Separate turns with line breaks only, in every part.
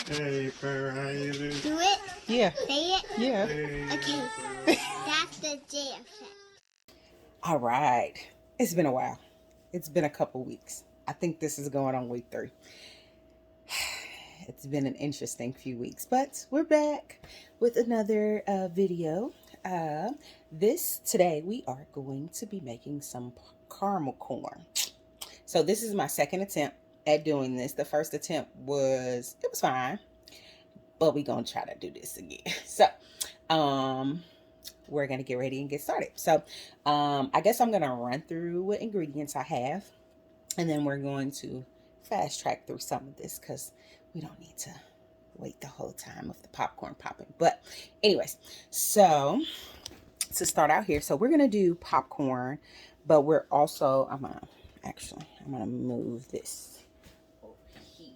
Hey, Fur, how you doing?
Do it?
Yeah.
Say it?
Yeah.
Hey,
Okay.
Fur.
That's the J effect.
All right. It's been a while. It's been a couple weeks. I think this is going on week 3. It's been an interesting few weeks, but we're back with another video. Uh, today we are going to be making some caramel corn. So this is my second attempt at doing this. The first attempt it was fine, but we're gonna try to do this again. So, we're gonna get ready and get started. So, I guess I'm gonna run through what ingredients I have, and then we're going to fast track through some of this because we don't need to wait the whole time of the popcorn popping. But anyways, so to start out here, so we're gonna do popcorn, but we're also I'm gonna move this over here.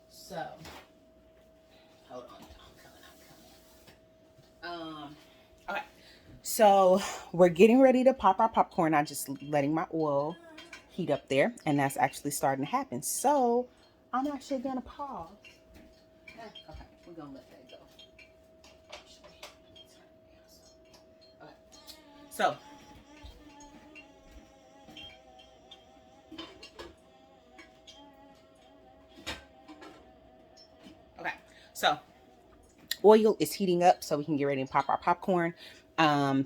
So hold on, I'm coming. Okay. So we're getting ready to pop our popcorn. I'm just letting my oil heat up there, and that's actually starting to happen. So I'm actually gonna pause. Okay, we're gonna let that go. Okay. So okay, so oil is heating up, so we can get ready and pop our popcorn.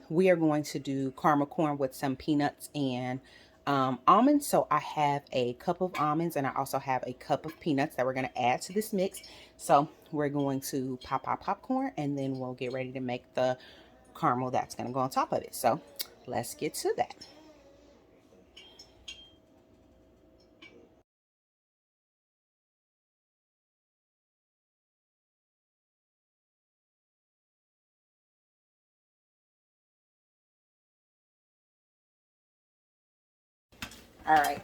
We are going to do caramel corn with some peanuts and almonds. So I have a cup of almonds and I also have a cup of peanuts that we're going to add to this mix. So we're going to pop our popcorn and then we'll get ready to make the caramel that's going to go on top of it. So let's get to that. All right.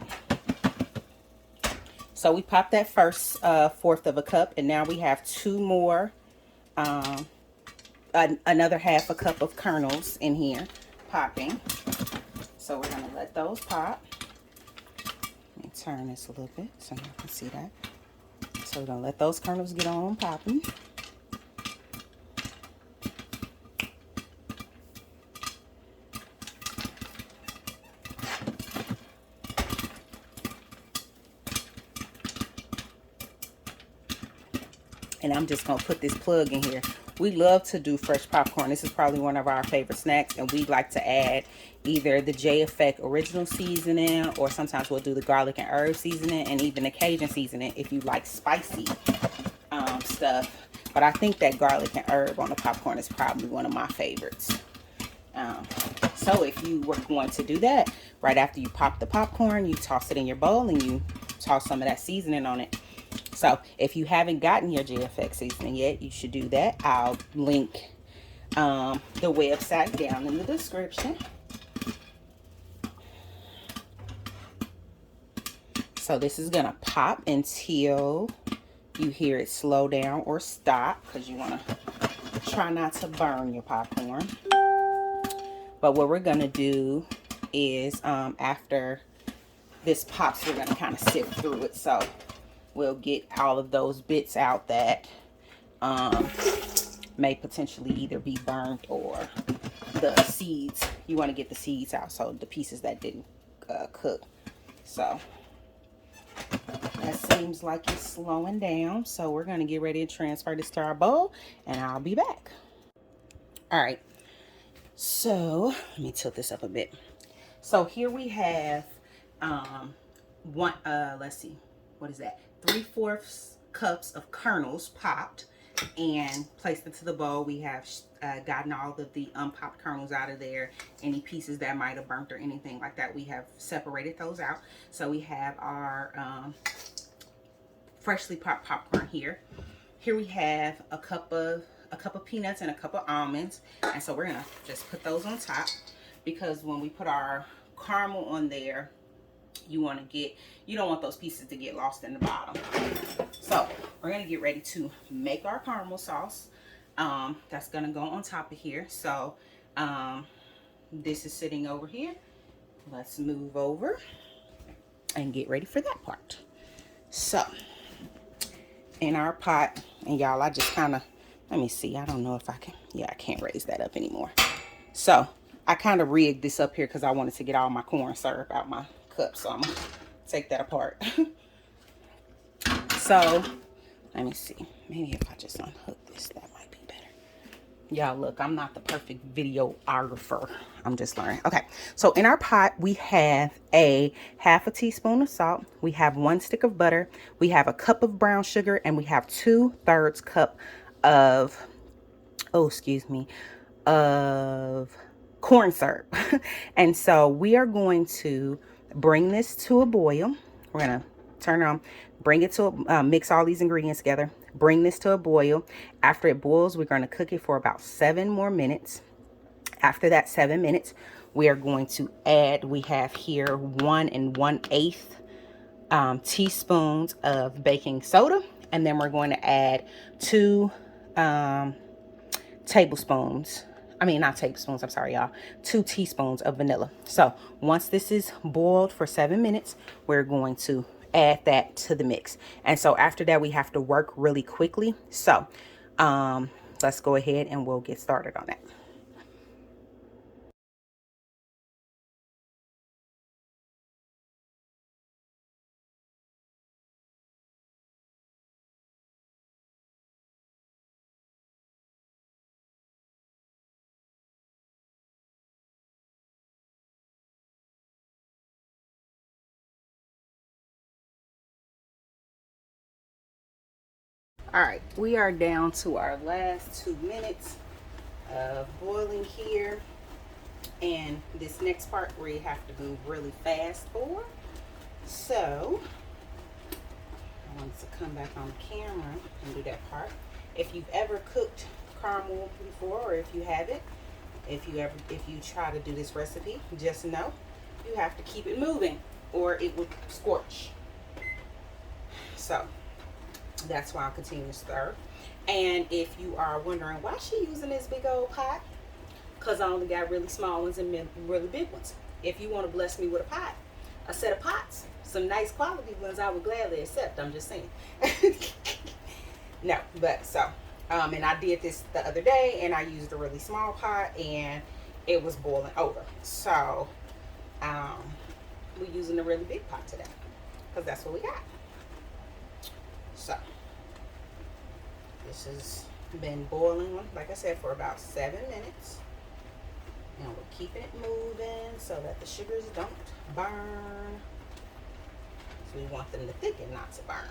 So we popped that first fourth of a cup, and now we have two more, another half a cup of kernels in here popping. So we're gonna let those pop. Let me turn this a little bit so you can see that. So we're gonna let those kernels get on popping. And I'm just gonna put this plug in here. We love to do fresh popcorn. This is probably one of our favorite snacks, and we like to add either the J Effect original seasoning, or sometimes we'll do the garlic and herb seasoning, and even the Cajun seasoning if you like spicy stuff. But I think that garlic and herb on the popcorn is probably one of my favorites. So if you were going to do that, right after you pop the popcorn, you toss it in your bowl and you toss some of that seasoning on it. So if you haven't gotten your GFX seasoning yet, you should do that. I'll link the website down in the description. So this is gonna pop until you hear it slow down or stop, because you want to try not to burn your popcorn. But what we're gonna do is after this pops, we're gonna kind of sift through it, so we'll get all of those bits out that may potentially either be burnt, or the seeds. You want to get the seeds out, so the pieces that didn't cook. So that seems like it's slowing down, so we're going to get ready to transfer this to our bowl, and I'll be back. All right, so let me tilt this up a bit. So here we have let's see, what is that, 3/4 cups of kernels popped and placed into the bowl. We have gotten all of the unpopped kernels out of there. Any pieces that might have burnt or anything like that, we have separated those out. So we have our freshly popped popcorn here. Here we have a cup of peanuts and a cup of almonds, and so we're gonna just put those on top, because when we put our caramel on there, you don't want those pieces to get lost in the bottom. So we're gonna get ready to make our caramel sauce. That's gonna go on top of here. So this is sitting over here. Let's move over and get ready for that part. So in our pot. And y'all, I just kind of, let me see. I don't know if I can, yeah, I can't raise that up anymore. So I kind of rigged this up here because I wanted to get all my corn syrup out my cup. So I'm going to take that apart. So let me see. Maybe if I just unhook this, that might be better. Y'all, look, I'm not the perfect videographer. I'm just learning. Okay, so in our pot, we have a half a teaspoon of salt. We have 1 stick of butter. We have a cup of brown sugar, and we have 2/3 cup of, oh, excuse me, of corn syrup. And so we are going to bring this to a boil. We're going to turn it on, bring it to mix all these ingredients together, bring this to a boil. After it boils, we're going to cook it for about 7 more minutes. After that 7 minutes, we are going to add, we have here 1 1/8 teaspoons of baking soda, and then we're going to add 2 tablespoons, I mean, not tablespoons, I'm sorry, y'all, 2 teaspoons of vanilla. So once this is boiled for 7 minutes, we're going to add that to the mix. And so after that, we have to work really quickly. So let's go ahead and we'll get started on that. All right, we are down to our last 2 minutes of boiling here. And this next part we have to move really fast for. So I want to come back on camera and do that part. If you've ever cooked caramel before, or if you haven't, if you try to do this recipe, just know you have to keep it moving or it will scorch. So that's why I'll continue to stir. And if you are wondering why she's using this big old pot, because I only got really small ones and really big ones. If you want to bless me with a pot, a set of pots, some nice quality ones, I would gladly accept. I'm just saying. No, but so, and I did this the other day, and I used a really small pot, and it was boiling over. So, we're using a really big pot today, because that's what we got. So, this has been boiling, like I said, for about 7 minutes. And we're keeping it moving so that the sugars don't burn. So we want them to thicken, not to burn.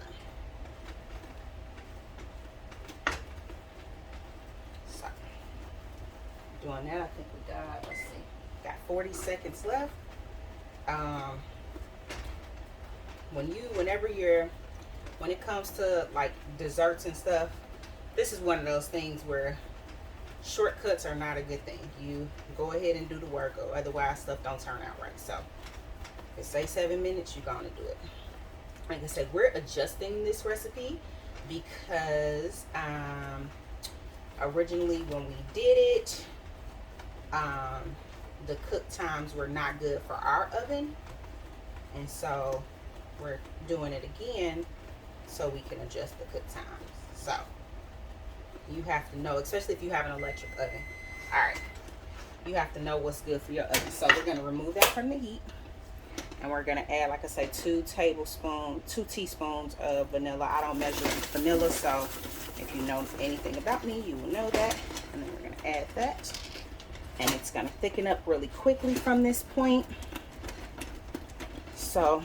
So, doing that, I think we got, let's see, got 40 seconds left. When it comes to like desserts and stuff, this is one of those things where shortcuts are not a good thing. You go ahead and do the work, or otherwise stuff don't turn out right. So if it say 7 minutes, you're gonna do it. Like I said, we're adjusting this recipe because originally when we did it, the cook times were not good for our oven, and so we're doing it again so we can adjust the cook times. So you have to know, especially if you have an electric oven. All right, you have to know what's good for your oven. So we're going to remove that from the heat, and we're going to add, like I say, 2 teaspoons of vanilla. I don't measure vanilla, so if you know anything about me, you will know that. And then we're going to add that, and it's going to thicken up really quickly from this point. So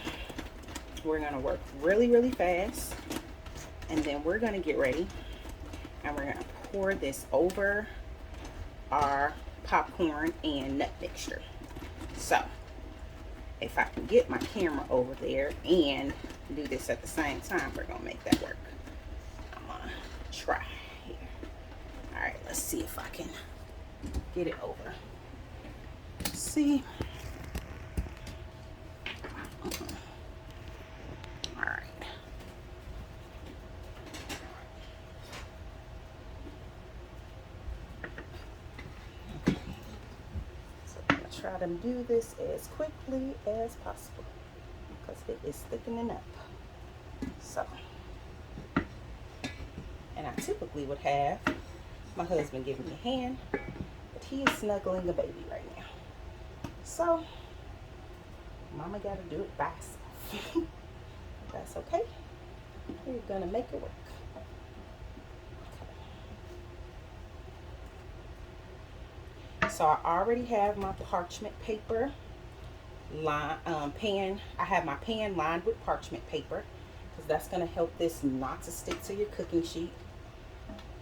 we're going to work really, really fast, and then we're going to get ready. And we're going to pour this over our popcorn and nut mixture. So, if I can get my camera over there and do this at the same time, we're going to make that work. I'm going to try here. Alright, let's see if I can get it over. Let's see. Alright. Try to do this as quickly as possible because it is thickening up. So I typically would have my husband giving me a hand, but he is snuggling a baby right now. So, mama gotta do it by herself. That's okay. We're gonna make it work. So I already have my parchment paper pan. I have my pan lined with parchment paper because that's going to help this not to stick to your cooking sheet.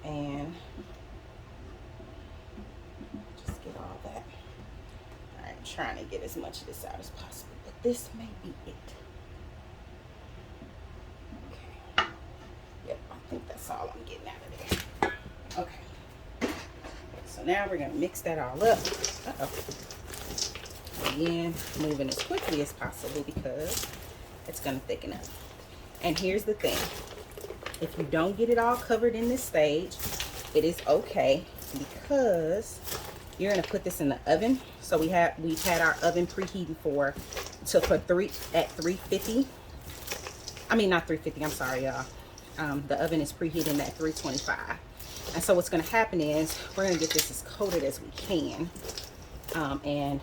And just get all that. I'm trying to get as much of this out as possible, but this may be it. Okay. Yep, I think that's all I'm getting out of there. Okay. So now we're going to mix that all up. Again, moving as quickly as possible because it's going to thicken up. And here's the thing. If you don't get it all covered in this stage, it is okay because you're going to put this in the oven. So we've had our oven preheating at 350. I mean, not 350. I'm sorry, y'all. The oven is preheating at 325. And so what's going to happen is we're going to get this as coated as we can. And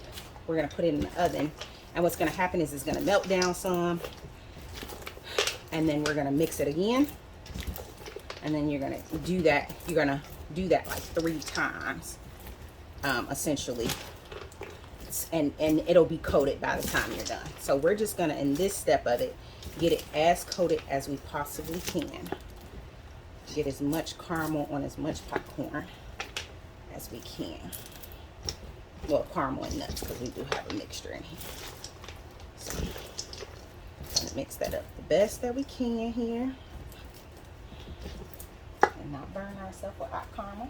we're going to put it in the oven. And what's going to happen is it's going to melt down some. And then we're going to mix it again. And then you're going to do that. You're going to do that like 3 times, essentially. And it'll be coated by the time you're done. So we're just going to, in this step of it, get it as coated as we possibly can. Get as much caramel on as much popcorn as we can. Well, caramel and nuts, because we do have a mixture in here. So, I'm going to mix that up the best that we can here. And not burn ourselves with hot caramel.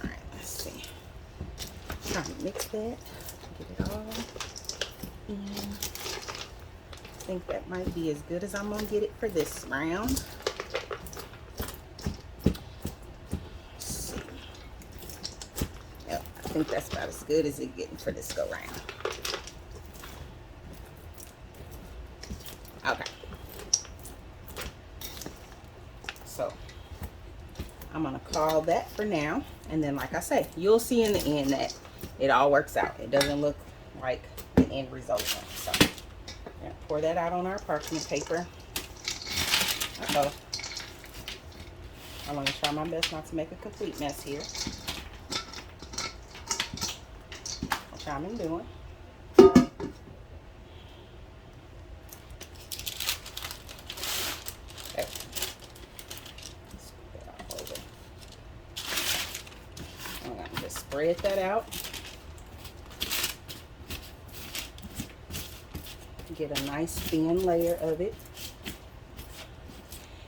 Alright, let's see. Trying to mix that. Get it all in. I think that might be as good as I'm going to get it for this round. I think that's about as good as it's getting for this go round. Okay. So I'm gonna call that for now, and then like I say, you'll see in the end that it all works out. It doesn't look like the end result. So I'm gonna pour that out on our parchment paper. Uh-oh. I'm gonna try my best not to make a complete mess here. Which I'm doing. Okay. Scoop that all over. I'm gonna just spread that out. Get a nice thin layer of it.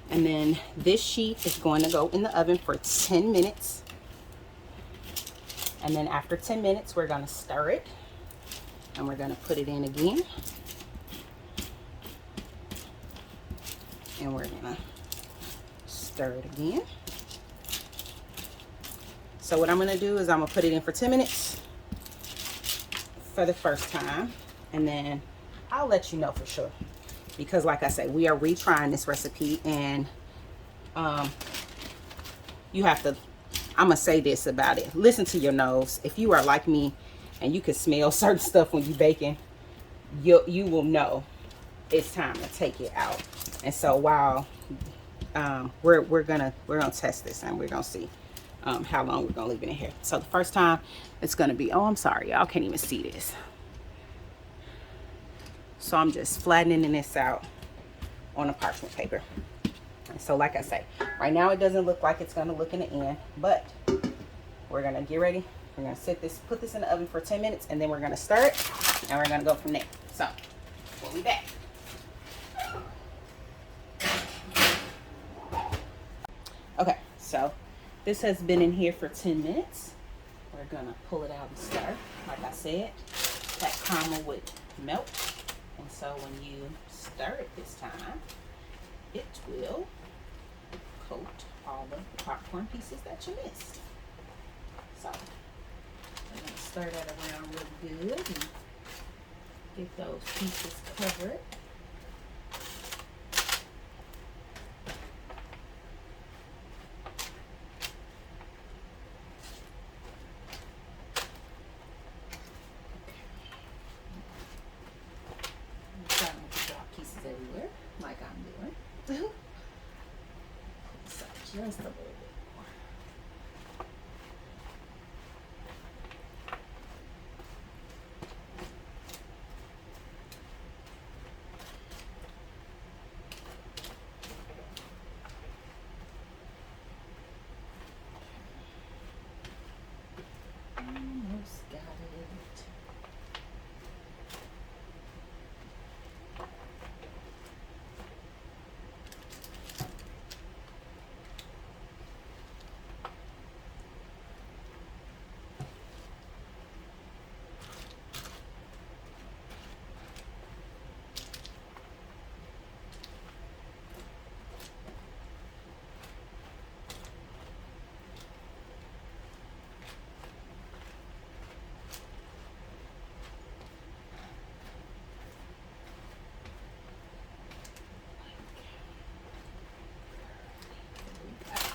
And then this sheet is going to go in the oven for 10 minutes. And then after 10 minutes, we're going to stir it. And we're going to put it in again. And we're going to stir it again. So what I'm going to do is I'm going to put it in for 10 minutes for the first time. And then I'll let you know for sure. Because like I said, we are retrying this recipe, and you have to, I'm going to say this about it. Listen to your nose. If you are like me and you can smell certain stuff when you're baking, you will know it's time to take it out. And so while we're gonna test this, and we're gonna see how long we're gonna leave it in here. So the first time it's gonna be, oh, I'm sorry, y'all can't even see this. So I'm just flattening this out on a parchment paper. And so like I say, right now it doesn't look like it's gonna look in the end, but we're gonna get ready. We're gonna put this in the oven for 10 minutes, and then we're gonna stir it, and we're gonna go from there. So we'll be back. Okay, so this has been in here for 10 minutes. We're gonna pull it out and stir. Like I said, that caramel would melt. And so when you stir it this time, it will coat all the popcorn pieces that you missed. So we're going to stir that around real good and get those pieces covered. Just a little bit more. Almost got it.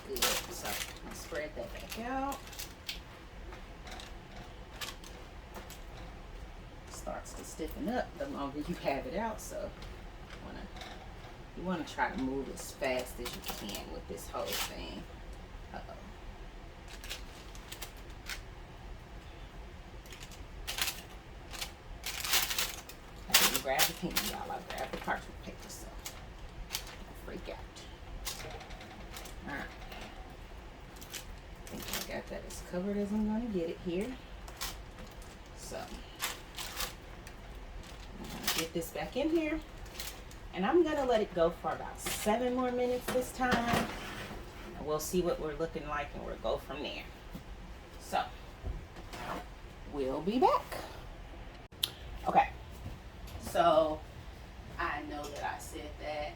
Good. So I'll spread that back out. Starts to stiffen up the longer you have it out, so you want to try to move as fast as you can with this whole thing. Uh-oh. I didn't grab the pen, y'all. I grabbed the parchment paper, so don't freak out. Alright. I think I got that as covered as I'm going to get it here. So, I'm going to get this back in here. And I'm going to let it go for about 7 more minutes this time. And we'll see what we're looking like and we'll go from there. So, we'll be back. Okay. So, I know that I said that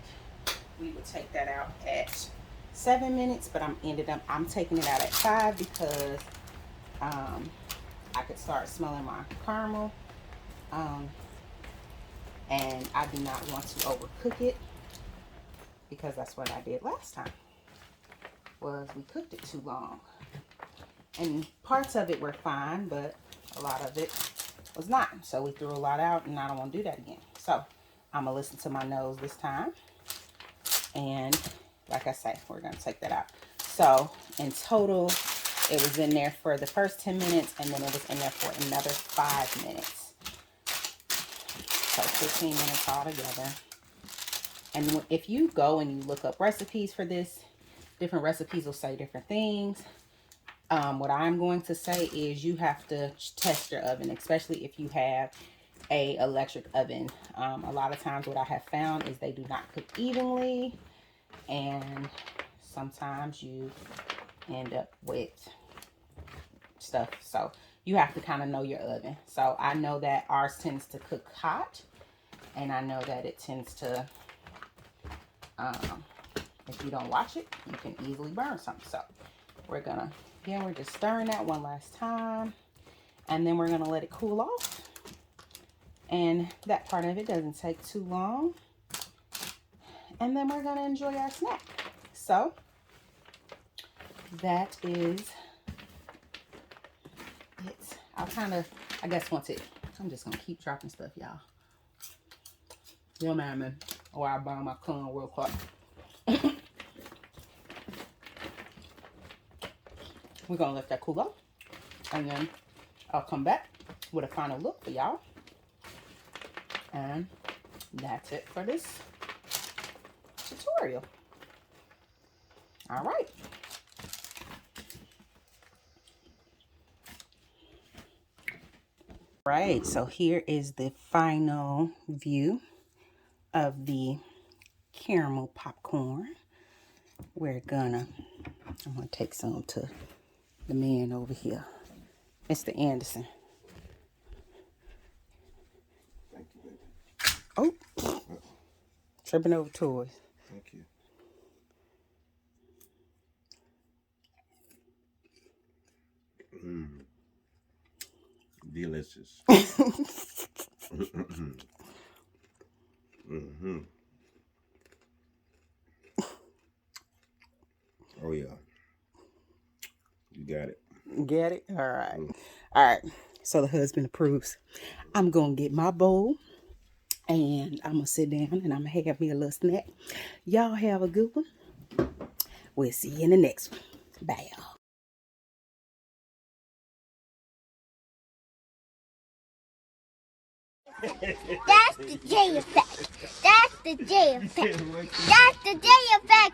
we would take that out at 7 minutes, but I'm taking it out at 5 because I could start smelling my caramel. And I do not want to overcook it because that's what I did last time, was we cooked it too long. And parts of it were fine, but a lot of it was not. So we threw a lot out, and I don't want to do that again. So I'm going to listen to my nose this time. And like I say, we're going to take that out. So in total, it was in there for the first 10 minutes, and then it was in there for another 5 minutes. So 15 minutes altogether. And if you go and you look up recipes for this, different recipes will say different things. What I'm going to say is you have to test your oven, especially if you have a electric oven. A lot of times what I have found is they do not cook evenly, and sometimes you end up with stuff. So you have to kind of know your oven. So I know that ours tends to cook hot, and I know that it tends to, if you don't watch it, you can easily burn something. So we're just stirring that one last time, and then we're gonna let it cool off. And that part of it doesn't take too long. And then we're gonna enjoy our snack. So that is it. I guess once I'm just gonna keep dropping stuff, y'all. Yeah, man. Or I'll burn my corn real quick. We're gonna let that cool off, and then I'll come back with a final look for y'all. And that's it for this tutorial. All right. Right, so here is the final view of the caramel popcorn. I'm gonna take some to the man over here, Mr. Anderson.
Thank you, baby.
Oh, tripping over toys.
Thank you. Delicious. Oh yeah. You got it.
Get it? All right. All right. So the husband approves. I'm going to get my bowl, and I'm going to sit down, and I'm going to have me a little snack. Y'all have a good one. We'll see you in the next one. Bye, y'all.
That's the J effect. That's the J effect. That's the J effect.